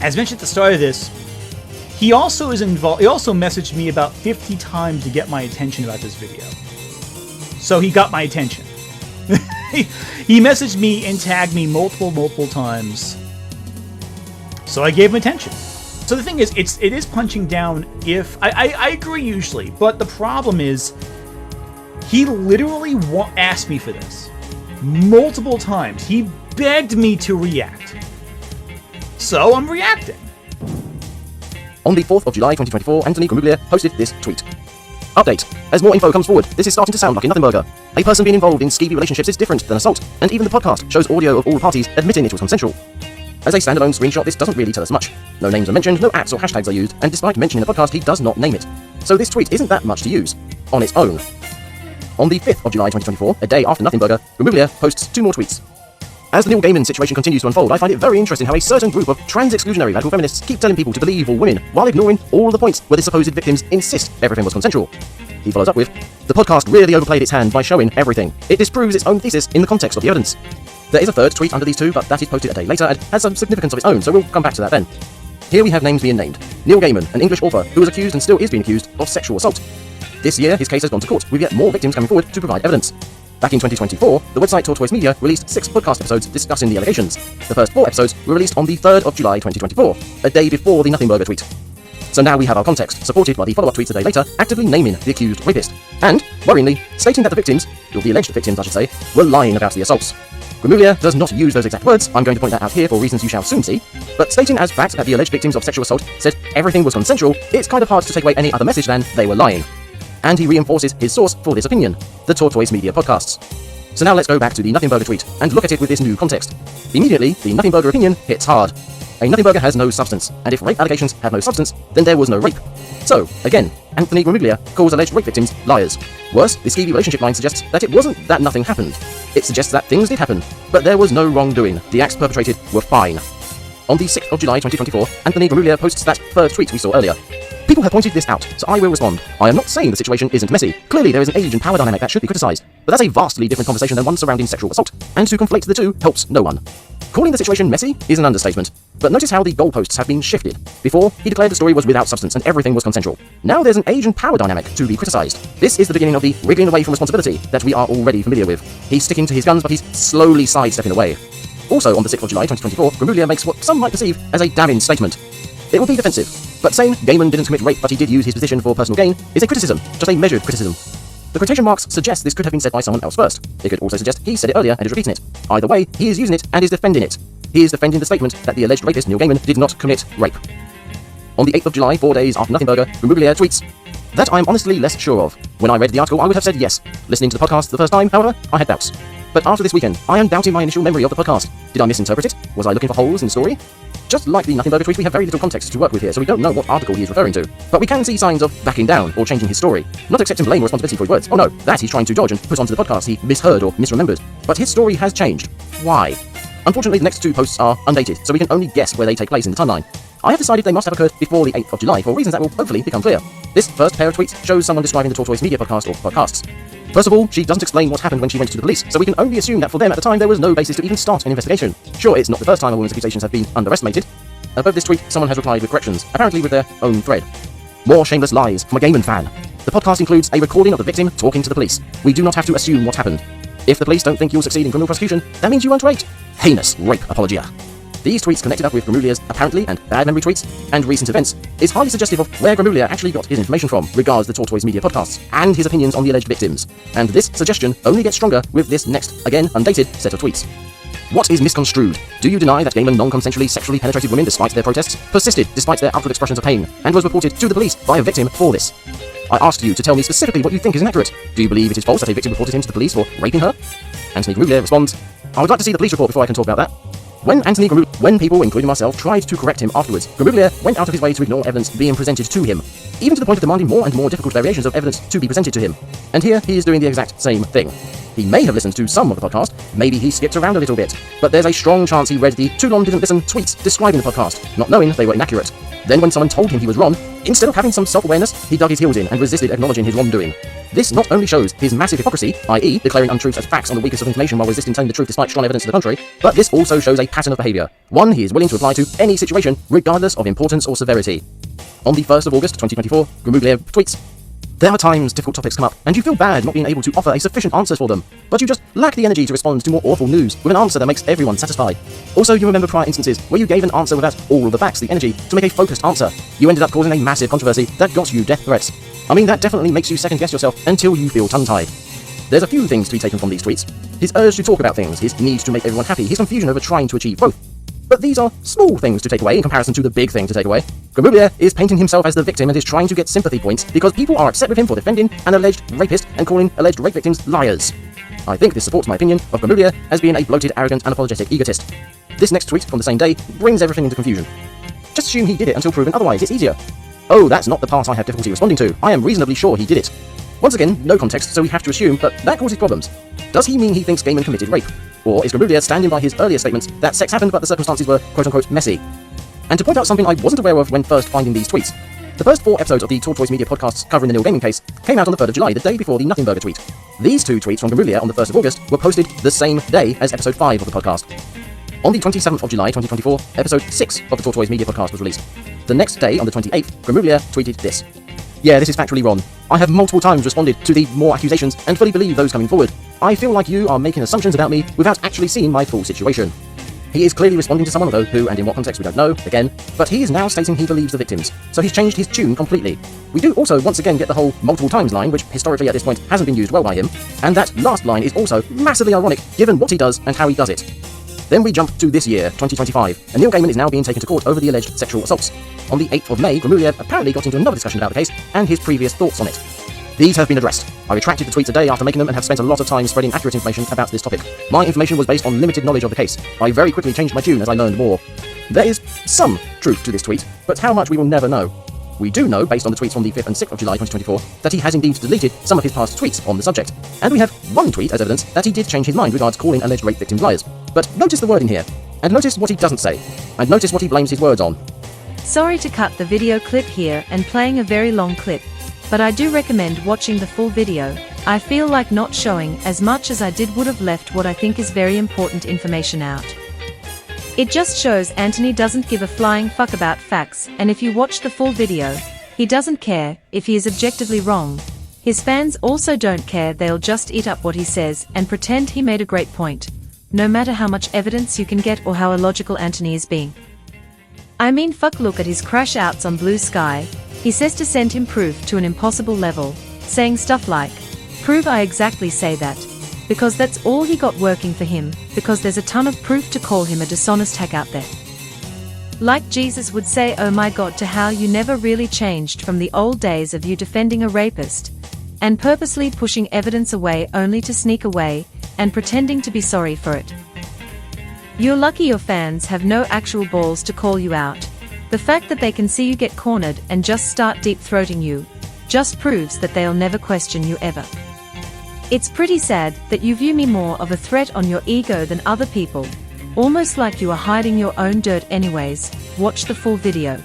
as mentioned at the start of this, he also is involved. He also messaged me about 50 times to get my attention about this video. So he got my attention. He messaged me and tagged me multiple times. So I gave him attention. So the thing is, it is punching down if... I agree usually, but the problem is he literally asked me for this multiple times. He begged me to react. So I'm reacting. On the 4th of July 2024, Anthony Gramuglia posted this tweet. Update. As more info comes forward, this is starting to sound like a nothing burger. A person being involved in skeevy relationships is different than assault, and even the podcast shows audio of all parties admitting it was consensual. As a standalone screenshot, this doesn't really tell us much. No names are mentioned, no @s or hashtags are used, and despite mentioning the podcast, he does not name it. So this tweet isn't that much to use, on its own. On the 5th of July 2024, a day after Nothing Burger, Gramuglia posts 2 more tweets. As the Neil Gaiman situation continues to unfold, I find it very interesting how a certain group of trans-exclusionary radical feminists keep telling people to believe all women, while ignoring all the points where the supposed victims insist everything was consensual. He follows up with, the podcast really overplayed its hand by showing everything. It disproves its own thesis in the context of the evidence. There is a third tweet under these 2, but that is posted a day later and has some significance of its own, so we'll come back to that then. Here we have names being named. Neil Gaiman, an English author who was accused and still is being accused of sexual assault. This year, his case has gone to court, with yet more victims coming forward to provide evidence. Back in 2024, the website Tortoise Media released 6 podcast episodes discussing the allegations. The first 4 episodes were released on the 3rd of July 2024, a day before the Nothing Burger tweet. So now we have our context, supported by the follow-up tweets a day later, actively naming the accused rapist, and, worryingly, stating that the victims, or the alleged victims I should say, were lying about the assaults. Gramuglia does not use those exact words, I'm going to point that out here for reasons you shall soon see, but stating as fact that the alleged victims of sexual assault said everything was consensual, it's kind of hard to take away any other message than they were lying. And he reinforces his source for this opinion, the Tortoise Media podcasts. So now let's go back to the Nothing Burger tweet and look at it with this new context. Immediately, the Nothing Burger opinion hits hard. A Nothing Burger has no substance, and if rape allegations have no substance, then there was no rape. So, again, Anthony Gramuglia calls alleged rape victims liars. Worse, the skeevy relationship line suggests that it wasn't that nothing happened. It suggests that things did happen, but there was no wrongdoing. The acts perpetrated were fine. On the 6th of July 2024, Anthony Gramuglia posts that third tweet we saw earlier. People have pointed this out, so I will respond. I am not saying the situation isn't messy. Clearly there is an age and power dynamic that should be criticised, but that's a vastly different conversation than one surrounding sexual assault, and to conflate the two helps no one. Calling the situation messy is an understatement, but notice how the goalposts have been shifted. Before, he declared the story was without substance and everything was consensual. Now there's an age and power dynamic to be criticised. This is the beginning of the wriggling away from responsibility that we are already familiar with. He's sticking to his guns, but he's slowly sidestepping away. Also on the 6th of July 2024, Gramuglia makes what some might perceive as a damning statement. It will be defensive, but saying Gaiman didn't commit rape but he did use his position for personal gain is a criticism, just a measured criticism. The quotation marks suggest this could have been said by someone else first. It could also suggest he said it earlier and is repeating it. Either way, he is using it and is defending it. He is defending the statement that the alleged rapist Neil Gaiman did not commit rape. On the 8th of July, 4 days after Nothing Burger, Gramuglia tweets, that I'm honestly less sure of. When I read the article, I would have said yes. Listening to the podcast the first time, however, I had doubts. But after this weekend, I am doubting my initial memory of the podcast. Did I misinterpret it? Was I looking for holes in the story? Just like the Nothing Burger tweet, we have very little context to work with here, so we don't know what article he is referring to. But we can see signs of backing down or changing his story. Not accepting blame or responsibility for his words. Oh no, that he's trying to dodge and put onto the podcast he misheard or misremembered. But his story has changed. Why? Unfortunately, the next 2 posts are undated, so we can only guess where they take place in the timeline. I have decided they must have occurred before the 8th of July for reasons that will hopefully become clear. This first pair of tweets shows someone describing the Tortoise Media podcast or podcasts. First of all, she doesn't explain what happened when she went to the police, so we can only assume that for them at the time there was no basis to even start an investigation. Sure, it's not the first time a woman's accusations have been underestimated. Above this tweet, someone has replied with corrections, apparently with their own thread. More shameless lies from a Gaiman fan. The podcast includes a recording of the victim talking to the police. We do not have to assume what happened. If the police don't think you'll succeed in criminal prosecution, that means you weren't raped. Heinous rape apologia. These tweets connected up with Gramuglia's apparently and bad memory tweets and recent events is highly suggestive of where Gramuglia actually got his information from regards the Tortoise Media podcasts and his opinions on the alleged victims. And this suggestion only gets stronger with this next, again undated, set of tweets. What is misconstrued? Do you deny that Gaiman non-consensually sexually penetrated women despite their protests, persisted despite their outward expressions of pain, and was reported to the police by a victim for this? I asked you to tell me specifically what you think is inaccurate. Do you believe it is false that a victim reported him to the police for raping her? Anthony Gramuglia responds, I would like to see the police report before I can talk about that. When people, including myself, tried to correct him afterwards, Gramuglia went out of his way to ignore evidence being presented to him, even to the point of demanding more and more difficult variations of evidence to be presented to him. And here he is doing the exact same thing. He may have listened to some of the podcast, maybe he skipped around a little bit, but there's a strong chance he read the too long didn't listen tweets describing the podcast, not knowing they were inaccurate. Then when someone told him he was wrong, instead of having some self-awareness, he dug his heels in and resisted acknowledging his wrongdoing. This not only shows his massive hypocrisy, i.e. declaring untruths as facts on the weakest of information while resisting telling the truth despite strong evidence to the contrary, but this also shows a pattern of behaviour, one he is willing to apply to any situation, regardless of importance or severity. On the 1st of August 2024, Gramuglia tweets, "There are times difficult topics come up, and you feel bad not being able to offer a sufficient answer for them, but you just lack the energy to respond to more awful news with an answer that makes everyone satisfied. Also, you remember prior instances where you gave an answer without all of the facts, the energy, to make a focused answer. You ended up causing a massive controversy that got you death threats. I mean, that definitely makes you second-guess yourself until you feel tongue-tied." There's a few things to be taken from these tweets. His urge to talk about things, his need to make everyone happy, his confusion over trying to achieve both. But these are small things to take away in comparison to the big thing to take away. Gramuglia is painting himself as the victim and is trying to get sympathy points because people are upset with him for defending an alleged rapist and calling alleged rape victims liars. I think this supports my opinion of Gramuglia as being a bloated, arrogant, unapologetic egotist. This next tweet from the same day brings everything into confusion. Just assume he did it until proven otherwise, it's easier. Oh, that's not the part I have difficulty responding to. I am reasonably sure he did it. Once again, no context, so we have to assume, but that causes problems. Does he mean he thinks Gaiman committed rape? Or is Gramuglia standing by his earlier statements that sex happened but the circumstances were quote-unquote messy? And to point out something I wasn't aware of when first finding these tweets, the first 4 episodes of the Tortoise Media podcasts covering the Neil Gaiman case came out on the 3rd of July, the day before the Nothing Burger tweet. These 2 tweets from Gramuglia on the 1st of August were posted the same day as episode 5 of the podcast. On the 27th of July 2024, episode 6 of the Tortoise Media podcast was released. The next day, on the 28th, Gramuglia tweeted this. "Yeah, this is factually wrong. I have multiple times responded to the more accusations and fully believe those coming forward. I feel like you are making assumptions about me without actually seeing my full situation." He is clearly responding to someone though who, and in what context we don't know, again, but he is now stating he believes the victims, so he's changed his tune completely. We do also once again get the whole multiple times line, which historically at this point hasn't been used well by him, and that last line is also massively ironic given what he does and how he does it. Then we jump to this year, 2025, and Neil Gaiman is now being taken to court over the alleged sexual assaults. On the 8th of May, Gramuglia apparently got into another discussion about the case and his previous thoughts on it. These have been addressed. I retracted the tweets a day after making them and have spent a lot of time spreading accurate information about this topic. My information was based on limited knowledge of the case. I very quickly changed my tune as I learned more. There is some truth to this tweet, but how much we will never know. We do know, based on the tweets from the 5th and 6th of July 2024, that he has indeed deleted some of his past tweets on the subject. And we have one tweet as evidence that he did change his mind regards calling alleged rape victims liars. But notice the wording here, and notice what he doesn't say, and notice what he blames his words on. Sorry to cut the video clip here and playing a very long clip, but I do recommend watching the full video. I feel like not showing as much as I did would have left what I think is very important information out. It just shows Anthony doesn't give a flying fuck about facts, and if you watch the full video, he doesn't care if he is objectively wrong. His fans also don't care, they'll just eat up what he says and pretend he made a great point, no matter how much evidence you can get or how illogical Anthony is being. I mean, fuck, look at his crash outs on Blue Sky. He says to send him proof to an impossible level, saying stuff like, "Prove I exactly say that," because that's all he got working for him, because there's a ton of proof to call him a dishonest hack out there. Like Jesus would say, "Oh my God," to how you never really changed from the old days of you defending a rapist, and purposely pushing evidence away only to sneak away, and pretending to be sorry for it. You're lucky your fans have no actual balls to call you out. The fact that they can see you get cornered and just start deep-throating you, just proves that they'll never question you ever. It's pretty sad that you view me more of a threat on your ego than other people, almost like you are hiding your own dirt anyways. Watch the full video.